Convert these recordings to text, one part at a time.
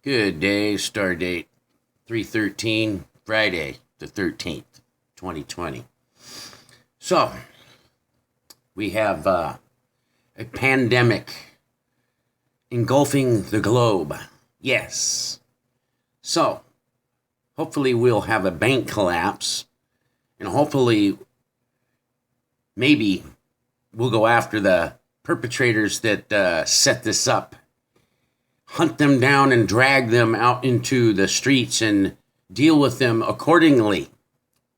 Good day, star date 313, Friday the 13th, 2020. So, we have a pandemic engulfing the globe. Yes. So, hopefully we'll have a bank collapse, and hopefully maybe we'll go after the perpetrators that set this up, hunt them down and drag them out into the streets and deal with them accordingly.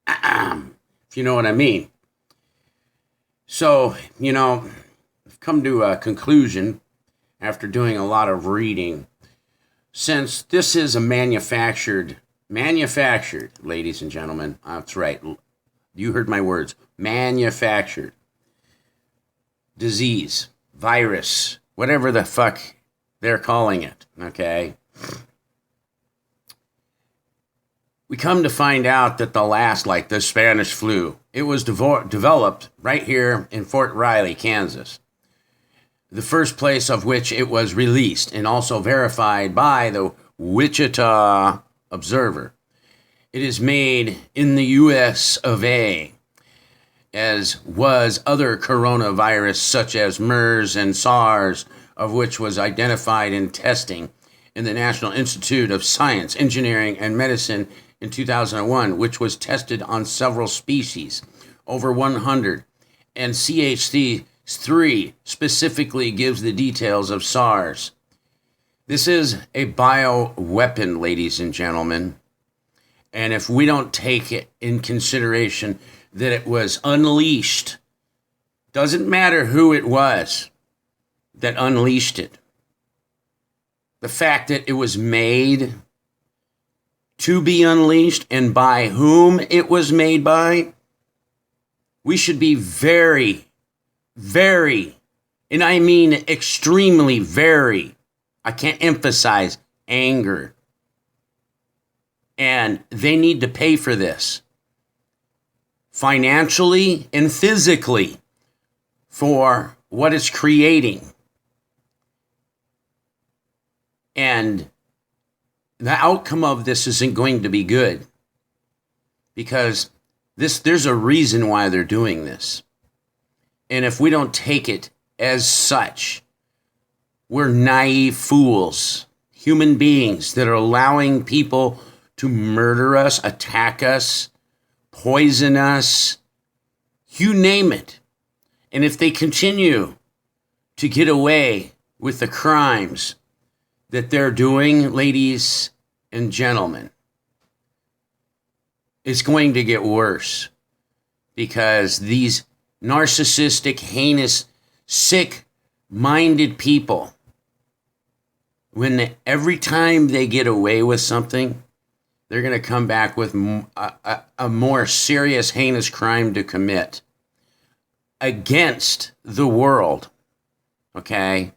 If you know what I mean. So, I've come to a conclusion after doing a lot of reading. Since this is a manufactured, ladies and gentlemen, that's right, you heard my words, manufactured disease, virus, whatever the fuck they're calling it, okay? We come to find out that like the Spanish flu, it was developed right here in Fort Riley, Kansas. The first place of which it was released and also verified by the Wichita Observer. It is made in the US of A, as was other coronavirus such as MERS and SARS, of which was identified in testing in the National Institute of Science, Engineering, and Medicine in 2001, which was tested on several species, over 100, and CHC3 specifically gives the details of SARS. This is a bioweapon, ladies and gentlemen, and if we don't take it in consideration that it was unleashed, doesn't matter who it was that unleashed it, the fact that it was made to be unleashed and by whom it was made by, we should be very, very, and I mean extremely very, I can't emphasize, anger. And they need to pay for this financially and physically for what it's creating. And the outcome of this isn't going to be good, because there's a reason why they're doing this. And if we don't take it as such, we're naive fools, human beings that are allowing people to murder us, attack us, poison us, you name it. And if they continue to get away with the crimes that they're doing, ladies and gentlemen, it's going to get worse, because these narcissistic, heinous, sick-minded people, every time they get away with something, they're going to come back with a more serious, heinous crime to commit against the world, okay?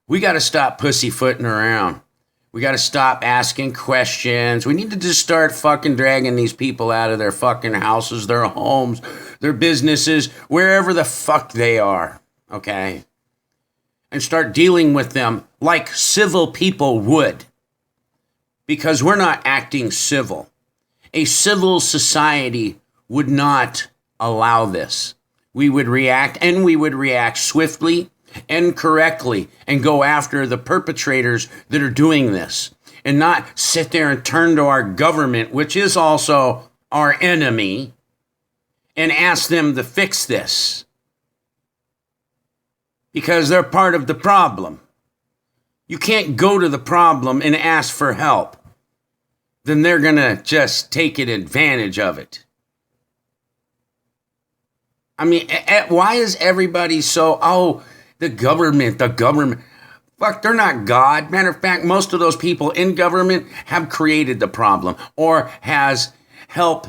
We got to stop pussyfooting around. We got to stop asking questions. We need to just start fucking dragging these people out of their fucking houses, their homes, their businesses, wherever the fuck they are, okay? And start dealing with them like civil people would. Because we're not acting civil. A civil society would not allow this. We would react, and we would react swiftly and correctly and go after the perpetrators that are doing this, and not sit there and turn to our government, which is also our enemy, and ask them to fix this, because they're part of the problem. You can't go to the problem and ask for help. Then they're going to just take advantage of it. I mean, why is everybody so, the government. Fuck, they're not God. Matter of fact, most of those people in government have created the problem, or has helped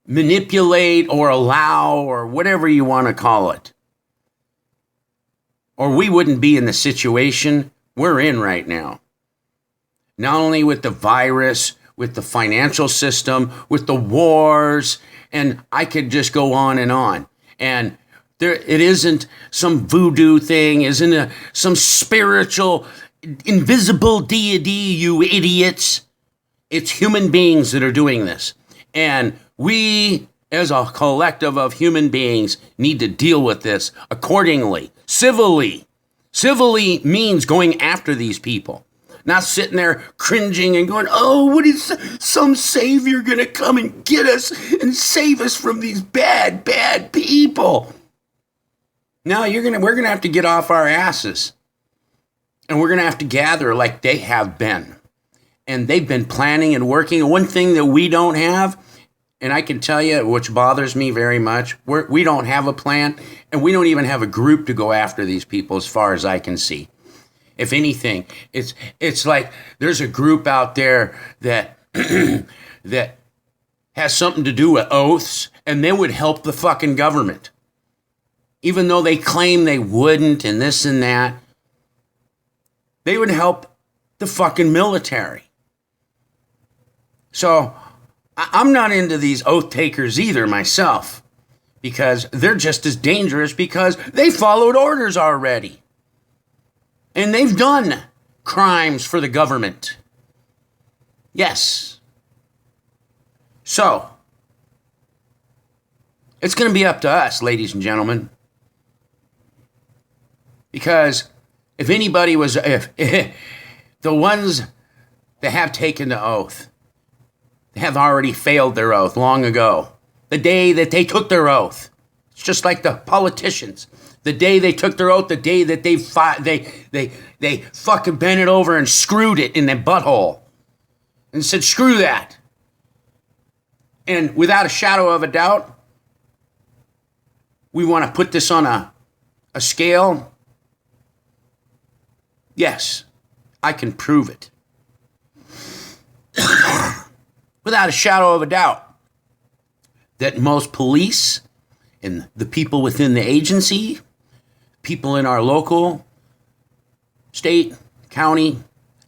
manipulate or allow, or whatever you want to call it. Or we wouldn't be in the situation we're in right now. Not only with the virus, with the financial system, with the wars, and I could just go on. And it isn't some voodoo thing, isn't some spiritual invisible deity, you idiots. It's human beings that are doing this. And we, as a collective of human beings, need to deal with this accordingly, civilly. Civilly means going after these people, not sitting there cringing and going, oh, what is some savior going to come and get us and save us from these bad, bad people? No, we're going to have to get off our asses. And we're going to have to gather like they have been. And they've been planning and working. One thing that we don't have, and I can tell you, which bothers me very much, we don't have a plan, and we don't even have a group to go after these people as far as I can see. If anything, it's like there's a group out there that that has something to do with oaths, and they would help the fucking government. Even though they claim they wouldn't and this and that, they would help the fucking military. So I'm not into these oath takers either myself, because they're just as dangerous because they followed orders already. And they've done crimes for the government. Yes. So, it's going to be up to us, ladies and gentlemen. Because if anybody was, if the ones that have taken the oath have already failed their oath long ago. The day that they took their oath. It's just like the politicians. The day they took their oath, the day that they fucking bent it over and screwed it in their butthole. And said, screw that. And without a shadow of a doubt, we want to put this on a scale. Yes, I can prove it. Without a shadow of a doubt, that most police and the people within the agency, people in our local, state, county,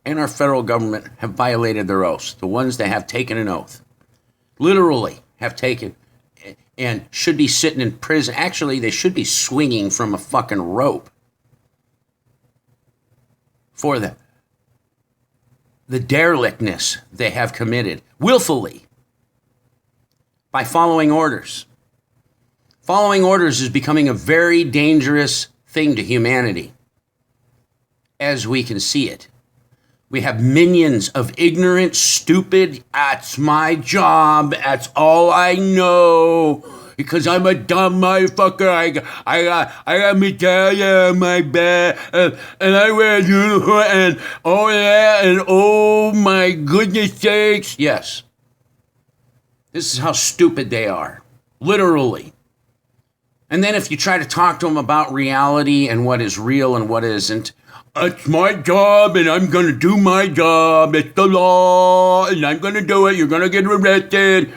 and our federal government have violated their oaths. The ones that have taken an oath. Literally have taken and should be sitting in prison. Actually, they should be swinging from a fucking rope for the derelictness they have committed willfully by following orders. Following orders is becoming a very dangerous thing to humanity, as we can see it. We have minions of ignorant, stupid, that's my job, that's all I know, because I'm a dumb motherfucker, I got medallion on my back, and I wear a uniform, and oh yeah, and oh my goodness sakes. Yes. This is how stupid they are. Literally. And then if you try to talk to them about reality and what is real and what isn't, it's my job and I'm going to do my job. It's the law and I'm going to do it. You're going to get arrested.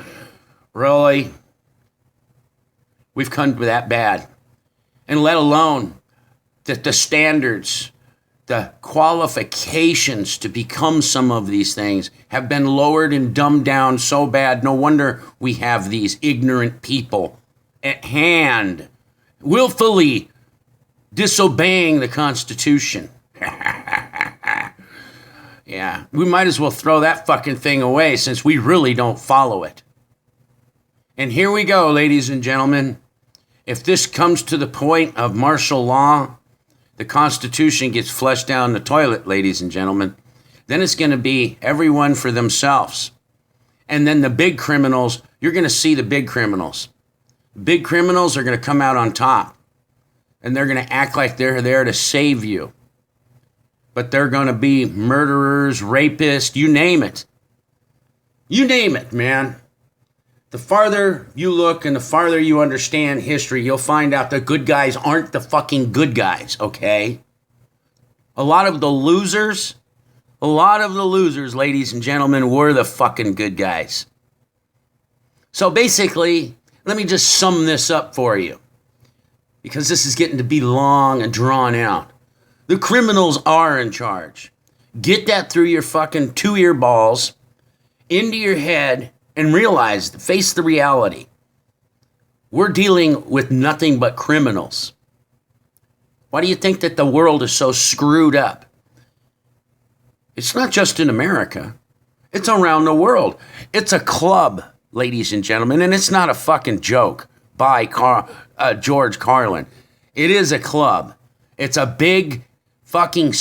Really? We've come to that bad. And let alone that the standards, the qualifications to become some of these things have been lowered and dumbed down so bad. No wonder we have these ignorant people at hand, willfully disobeying the Constitution. Yeah, we might as well throw that fucking thing away since we really don't follow it. And here we go, ladies and gentlemen. If this comes to the point of martial law, the Constitution gets flushed down the toilet, ladies and gentlemen, then it's going to be everyone for themselves. And then the big criminals, you're going to see the big criminals. Big criminals are going to come out on top. And they're going to act like they're there to save you. But they're going to be murderers, rapists, you name it. You name it, man. The farther you look and the farther you understand history, you'll find out the good guys aren't the fucking good guys, okay? A lot of the losers, ladies and gentlemen, were the fucking good guys. So basically, let me just sum this up for you, because this is getting to be long and drawn out. The criminals are in charge. Get that through your fucking two-ear balls, into your head, and realize, face the reality. We're dealing with nothing but criminals. Why do you think that the world is so screwed up? It's not just in America. It's around the world. It's a club, ladies and gentlemen, and it's not a fucking joke by George Carlin. It is a club. It's a big fucking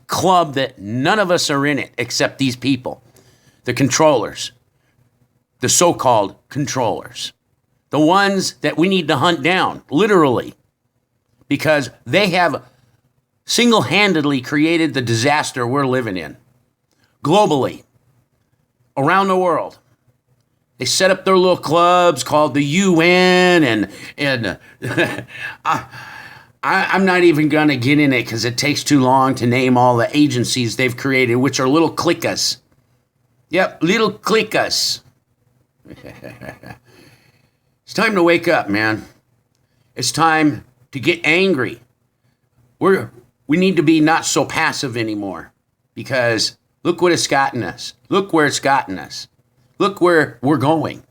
club that none of us are in it except these people, the controllers, the so-called controllers, the ones that we need to hunt down, literally, because they have single-handedly created the disaster we're living in, globally, around the world. They set up their little clubs called the UN, and I'm not even going to get in it because it takes too long to name all the agencies they've created, which are little clickers. Yep, little clickers. It's time to wake up, man. It's time to get angry. We need to be not so passive anymore, because look what it's gotten us. Look where it's gotten us. Look where we're going.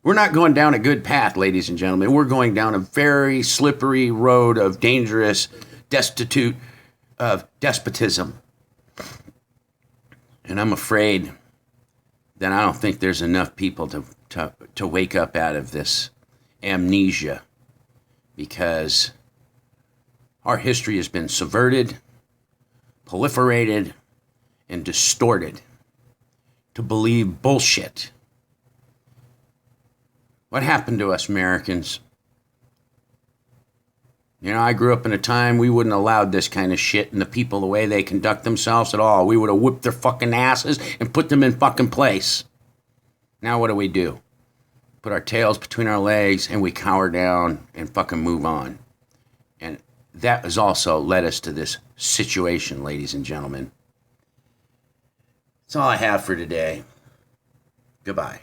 We're not going down a good path, ladies and gentlemen. We're going down a very slippery road of dangerous, destitute of despotism. And I'm afraid that I don't think there's enough people to wake up out of this amnesia, because our history has been subverted, proliferated, and distorted to believe bullshit. What happened to us Americans? You know, I grew up in a time we wouldn't have allowed this kind of shit and the people the way they conduct themselves at all. We would have whipped their fucking asses and put them in fucking place. Now what do? Put our tails between our legs and we cower down and fucking move on. And that has also led us to this situation, ladies and gentlemen. That's all I have for today. Goodbye.